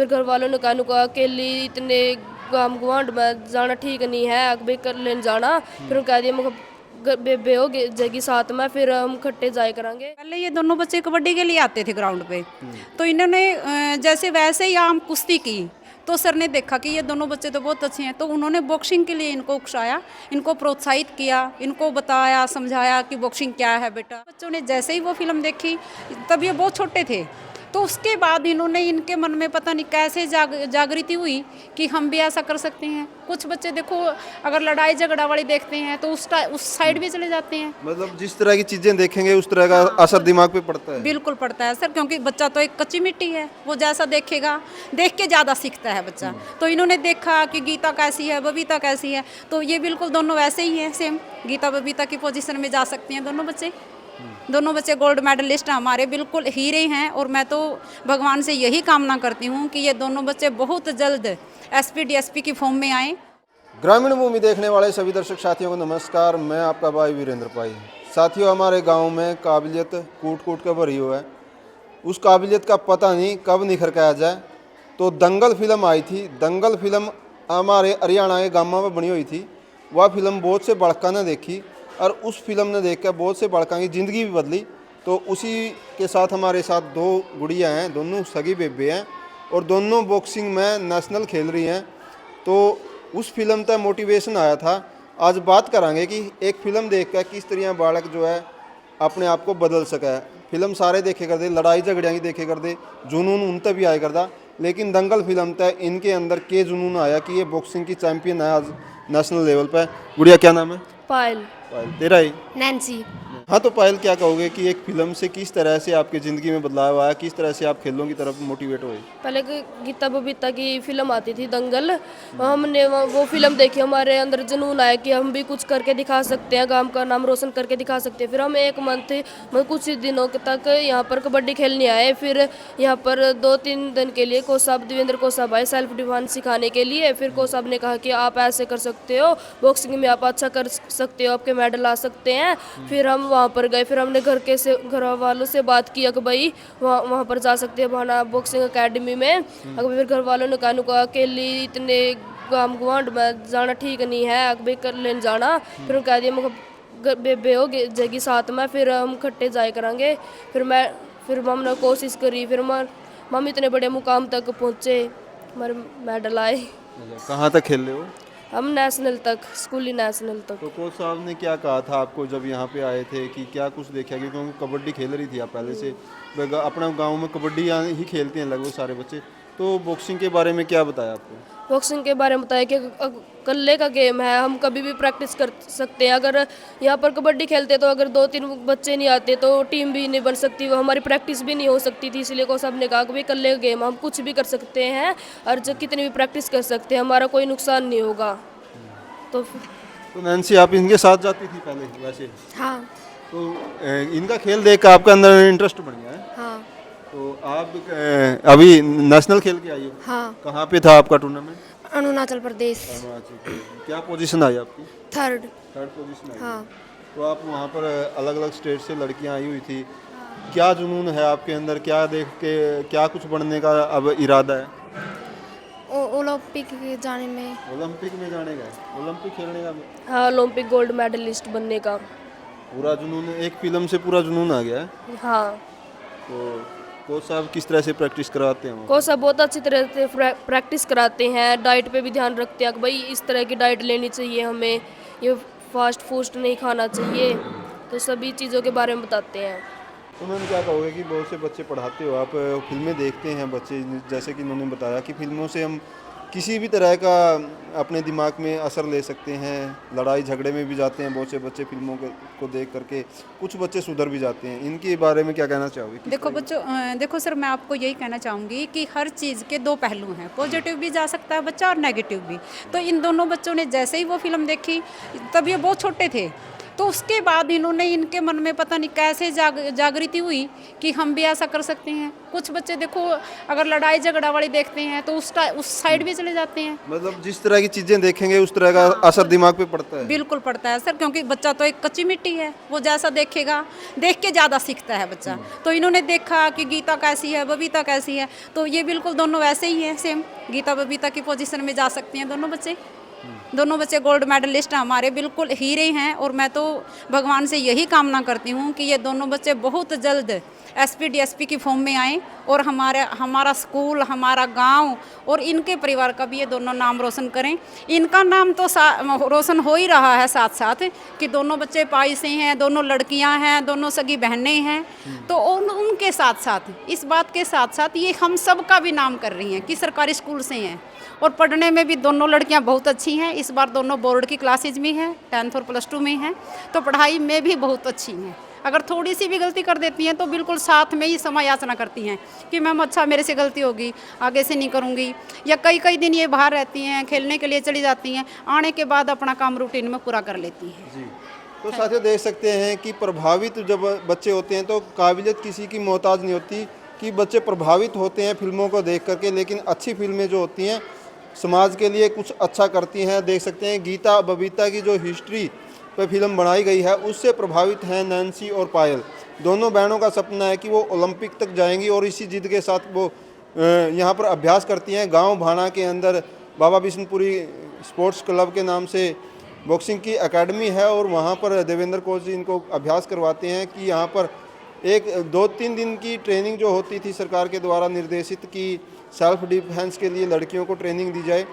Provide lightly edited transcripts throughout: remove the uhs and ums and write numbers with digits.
फिर घर वालों ने कहा नुका अकेली इतने गाम गुआंढ में जाना ठीक नहीं है, अकबे कर लेने जाना। फिर उन्होंने कह दिया मुझे बेबे हो जगी साथ में, फिर हम खट्टे जाए करेंगे। पहले ये दोनों बच्चे कबड्डी के लिए आते थे ग्राउंड पे, तो इन्होंने जैसे वैसे ही आम कुश्ती की, तो सर ने देखा कि ये दोनों बच्चे तो बहुत अच्छे हैं, तो उन्होंने बॉक्सिंग के लिए इनको उकसाया, इनको प्रोत्साहित किया, इनको बताया समझाया कि बॉक्सिंग क्या है बेटा। बच्चों ने जैसे ही वो फिल्म देखी, तब ये बहुत छोटे थे, तो उसके बाद इन्होंने इनके मन में पता नहीं कैसे जागृति हुई कि हम भी ऐसा कर सकते हैं। कुछ बच्चे देखो अगर लड़ाई झगड़ा वाली देखते हैं तो उस साइड भी चले जाते हैं। मतलब जिस तरह की चीजें देखेंगे उस तरह का असर दिमाग पे पड़ता है। बिल्कुल पड़ता है सर, क्योंकि बच्चा तो एक कच्ची मिट्टी है, वो जैसा देखेगा देख के ज़्यादा सीखता है बच्चा। तो इन्होंने देखा कि गीता कैसी है, बबीता कैसी है, तो ये बिल्कुल दोनों वैसे ही हैं, सेम गीता बबीता की पोजीशन में जा सकते हैं दोनों बच्चे। दोनों बच्चे गोल्ड मेडलिस्ट हमारे बिल्कुल हीरे हैं, और मैं तो भगवान से यही कामना करती हूँ कि ये दोनों बच्चे बहुत जल्द एसपी डीएसपी की फॉर्म में आएँ। ग्रामीण भूमि देखने वाले सभी दर्शक साथियों को नमस्कार, मैं आपका भाई वीरेंद्र पाई। साथियों, हमारे गांव में काबिलियत कूट कूट कर भरी हुआ है, उस काबिलियत का पता नहीं कब निखर के आ जाए। तो दंगल फिल्म आई थी, दंगल फिल्म हमारे हरियाणा के गाँव में बनी हुई थी। वह फिल्म बहुत से बड़का ने देखी, और उस फिल्म ने देख कर बहुत से बड़का की ज़िंदगी भी बदली। तो उसी के साथ हमारे साथ दो गुड़िया हैं, दोनों सगी बेबे हैं, और दोनों बॉक्सिंग में नेशनल खेल रही हैं। तो उस फिल्म तक मोटिवेशन आया था। आज बात करांगे कि एक फिल्म देख कर किस तरह बालक जो है अपने आप को बदल सका है। फिल्म सारे देखे कर दे, लड़ाई झगड़ियाँ की देखे कर दे, जुनून उन तक भी आया करता, लेकिन दंगल फिल्म तक इनके अंदर के जुनून आया कि ये बॉक्सिंग की चैंपियन है आज नेशनल लेवल पर। गुड़िया क्या नाम है? पायल। पायल, तेरा ही? नैन्सी। हाँ, तो पायल क्या कहोगे कि एक फिल्म से किस तरह से आपकी ज़िंदगी में बदलाव आया, किस तरह से आप खेलों की तरफ मोटिवेट हुए? पहले गीता बबीता की फिल्म आती थी दंगल, हमने वो फिल्म देखी, हमारे अंदर जुनून आया कि हम भी कुछ करके दिखा सकते हैं, गांव का नाम रोशन करके दिखा सकते हैं। फिर हम एक मंथ मतलब कुछ दिनों तक यहाँ पर कबड्डी खेलने आए। फिर यहाँ पर 2-3 दिन के लिए कोच साहब देवेंद्र कोच साहब आए सेल्फ डिफेंस सिखाने के लिए। फिर कोच साहब ने कहा कि आप ऐसे कर सकते हो, बॉक्सिंग में आप अच्छा कर सकते हो, आपके मेडल आ सकते हैं। फिर हम वहाँ पर गए, फिर हमने घर वालों से बात किया कि भाई वहाँ पर जा सकते हैं भाना बॉक्सिंग अकेडमी में। अगर फिर घर वालों ने कहा अकेली इतने गाम गुआंढ में जाना ठीक नहीं है, अकबे कर लेने जाना। फिर उन्होंने कह दिया मुझे बेबे हो जगी साथ में, फिर हम खट्टे जाए करेंगे। फिर हमने कोशिश करी, फिर हम इतने बड़े मुकाम तक पहुँचे, हमारे मेडल आए। कहाँ तक खेल रहे हो? हम नेशनल तक, स्कूली नेशनल तक। तो कोच साहब ने क्या कहा था आपको जब यहाँ पे आए थे, कि क्या कुछ देखा? क्योंकि कबड्डी खेल रही थी आप पहले से, अपना गांव में कबड्डी यहाँ ही खेलते हैं लगभग सारे बच्चे। तो बॉक्सिंग के बारे में क्या बताया आपको? बॉक्सिंग के बारे में बताया कि कल्ले का गेम है, हम कभी भी प्रैक्टिस कर सकते हैं। अगर यहाँ पर कबड्डी खेलते तो अगर 2-3 बच्चे नहीं आते तो टीम भी नहीं बन सकती, वो हमारी प्रैक्टिस भी नहीं हो सकती थी। इसलिए कोच साहब ने कहा कि भाई कल्ले का गेम, हम कुछ भी कर सकते हैं और जब कितनी भी प्रैक्टिस कर सकते हैं, हमारा कोई नुकसान नहीं होगा। तो नैन्सी, आप इनके साथ जाती थी पहले वैसे? हाँ। तो इनका खेल देख कर आपका अंदर इंटरेस्ट बढ़ गया है? हाँ। तो आप अभी नेशनल खेल के आई हो? हाँ। कहाँ पे था आपका टूर्नामेंट? अरुणाचल प्रदेश। क्या पोजीशन आई आपकी? थर्ड पोजीशन आई। हाँ। तो आप वहाँ पर अलग अलग स्टेट से लड़कियाँ आई हुई थी, क्या जुनून है आपके अंदर? क्या देख के क्या कुछ बनने का अब इरादा है? ओलंपिक जाने में। ओलंपिक में जाने का? ओलंपिक खेलने का? हाँ, ओलंपिक गोल्ड मेडलिस्ट बनने का पूरा जुनून एक फिल्म से पूरा जुनून आ गया है। हाँ। तो कोच साहब किस तरह से प्रैक्टिस करवाते हैं? कोच साहब बहुत अच्छी तरह से प्रैक्टिस कराते हैं, डाइट पे भी ध्यान रखते हैं कि भाई इस तरह की डाइट लेनी चाहिए हमें, ये फास्ट फूड नहीं खाना चाहिए, तो सभी चीज़ों के बारे में बताते हैं। उन्होंने क्या कहोगे कि बहुत से बच्चे पढ़ाते हो आप, फिल्में देखते हैं बच्चे, जैसे कि उन्होंने बताया कि फिल्मों से हम किसी भी तरह का अपने दिमाग में असर ले सकते हैं, लड़ाई झगड़े में भी जाते हैं बहुत से बच्चे फिल्मों को देख करके, कुछ बच्चे सुधर भी जाते हैं। इनके बारे में क्या कहना चाहोगे? देखो बच्चों, देखो सर, मैं आपको यही कहना चाहूँगी कि हर चीज़ के दो पहलू हैं, पॉजिटिव भी जा सकता है बच्चा और नेगेटिव भी। तो इन दोनों बच्चों ने जैसे ही वो फिल्म देखी, तब ये बहुत छोटे थे, तो उसके बाद इन्होंने इनके मन में पता नहीं कैसे जागृति हुई कि हम भी ऐसा कर सकते हैं। कुछ बच्चे देखो अगर लड़ाई झगड़ा वाली देखते हैं तो उस साइड भी चले जाते हैं। मतलब जिस तरह की चीजें देखेंगे उस तरह का असर दिमाग पे पड़ता है। बिल्कुल पड़ता है सर, क्योंकि बच्चा तो एक कच्ची मिट्टी है, वो जैसा देखेगा देख के ज़्यादा सीखता है बच्चा। तो इन्होंने देखा कि गीता कैसी है, बबीता कैसी है, तो ये बिल्कुल दोनों वैसे ही हैं, सेम गीता बबीता की पोजीशन में जा सकती हैं दोनों बच्चे गोल्ड मेडलिस्ट हमारे, बिल्कुल हीरे हैं। और मैं तो भगवान से यही कामना करती हूँ कि ये दोनों बच्चे बहुत जल्द एसपी डीएसपी की फॉर्म में आएँ और हमारा स्कूल, हमारा गांव और इनके परिवार का भी ये दोनों नाम रोशन करें। इनका नाम तो रोशन हो ही रहा है साथ साथ कि दोनों बच्चे पाई से हैं, दोनों लड़कियां हैं, दोनों सगी बहनें हैं। तो उनके साथ साथ इस बात के साथ साथ ये हम सब का भी नाम कर रही हैं कि सरकारी स्कूल से हैं। और पढ़ने में भी दोनों लड़कियां बहुत अच्छी हैं। इस बार दोनों बोर्ड की क्लासेज में हैं, 10th और +2 में हैं, तो पढ़ाई में भी बहुत अच्छी हैं। अगर थोड़ी सी भी गलती कर देती हैं तो बिल्कुल साथ में ही समय याचना करती हैं कि मैम अच्छा मेरे से गलती होगी, आगे से नहीं करूँगी। या कई दिन ये बाहर रहती हैं, खेलने के लिए चली जाती हैं, आने के बाद अपना काम रूटीन में पूरा कर लेती हैं। जी, तो साथियों देख सकते हैं कि प्रभावित जब बच्चे होते हैं तो काबिलियत किसी की मोहताज नहीं होती, कि बच्चे प्रभावित होते हैं फिल्मों को देख करके, लेकिन अच्छी फिल्में जो होती हैं समाज के लिए कुछ अच्छा करती हैं। देख सकते हैं गीता बबीता की जो हिस्ट्री पे फिल्म बनाई गई है उससे प्रभावित हैं नैन्सी और पायल। दोनों बहनों का सपना है कि वो ओलंपिक तक जाएंगी और इसी जिद के साथ वो यहाँ पर अभ्यास करती हैं। गांव भाना के अंदर बाबा बिशनपुरी स्पोर्ट्स क्लब के नाम से बॉक्सिंग की एकेडमी है और वहाँ पर देवेंद्र कोच जी इनको अभ्यास करवाते हैं कि यहाँ पर 2-3 दिन की ट्रेनिंग जो होती थी सरकार के द्वारा निर्देशित कि सेल्फ डिफेंस के लिए लड़कियों को ट्रेनिंग दी जाए,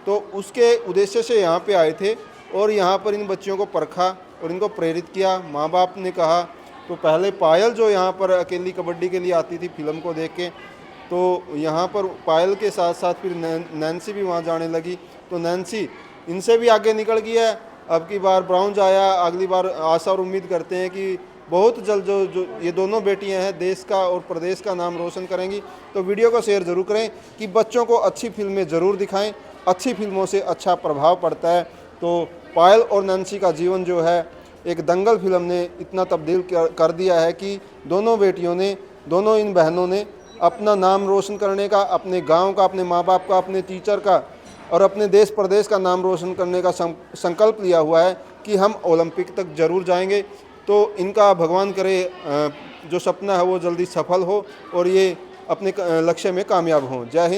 तो उसके उद्देश्य से यहाँ पे आए थे और यहाँ पर इन बच्चियों को परखा और इनको प्रेरित किया। माँ बाप ने कहा, तो पहले पायल जो यहाँ पर अकेली कबड्डी के लिए आती थी फिल्म को देख के, तो यहाँ पर पायल के साथ साथ फिर नैन्सी भी वहाँ जाने लगी। तो नैन्सी इनसे भी आगे निकल गई है, अब की बार ब्राउन्ज आया, अगली बार आशा और उम्मीद करते हैं कि बहुत जल्द जो ये दोनों बेटियां हैं देश का और प्रदेश का नाम रोशन करेंगी। तो वीडियो को शेयर ज़रूर करें कि बच्चों को अच्छी फिल्में ज़रूर दिखाएं, अच्छी फिल्मों से अच्छा प्रभाव पड़ता है। तो पायल और नैन्सी का जीवन जो है एक दंगल फिल्म ने इतना तब्दील कर दिया है कि दोनों बेटियों ने, दोनों इन बहनों ने अपना नाम रोशन करने का, अपने गाँव का, अपने माँ बाप का, अपने टीचर का और अपने देश प्रदेश का नाम रोशन करने का संकल्प लिया हुआ है कि हम ओलंपिक तक ज़रूर जाएंगे। तो इनका भगवान करे जो सपना है वो जल्दी सफल हो और ये अपने लक्ष्य में कामयाब हों। जय हिंद।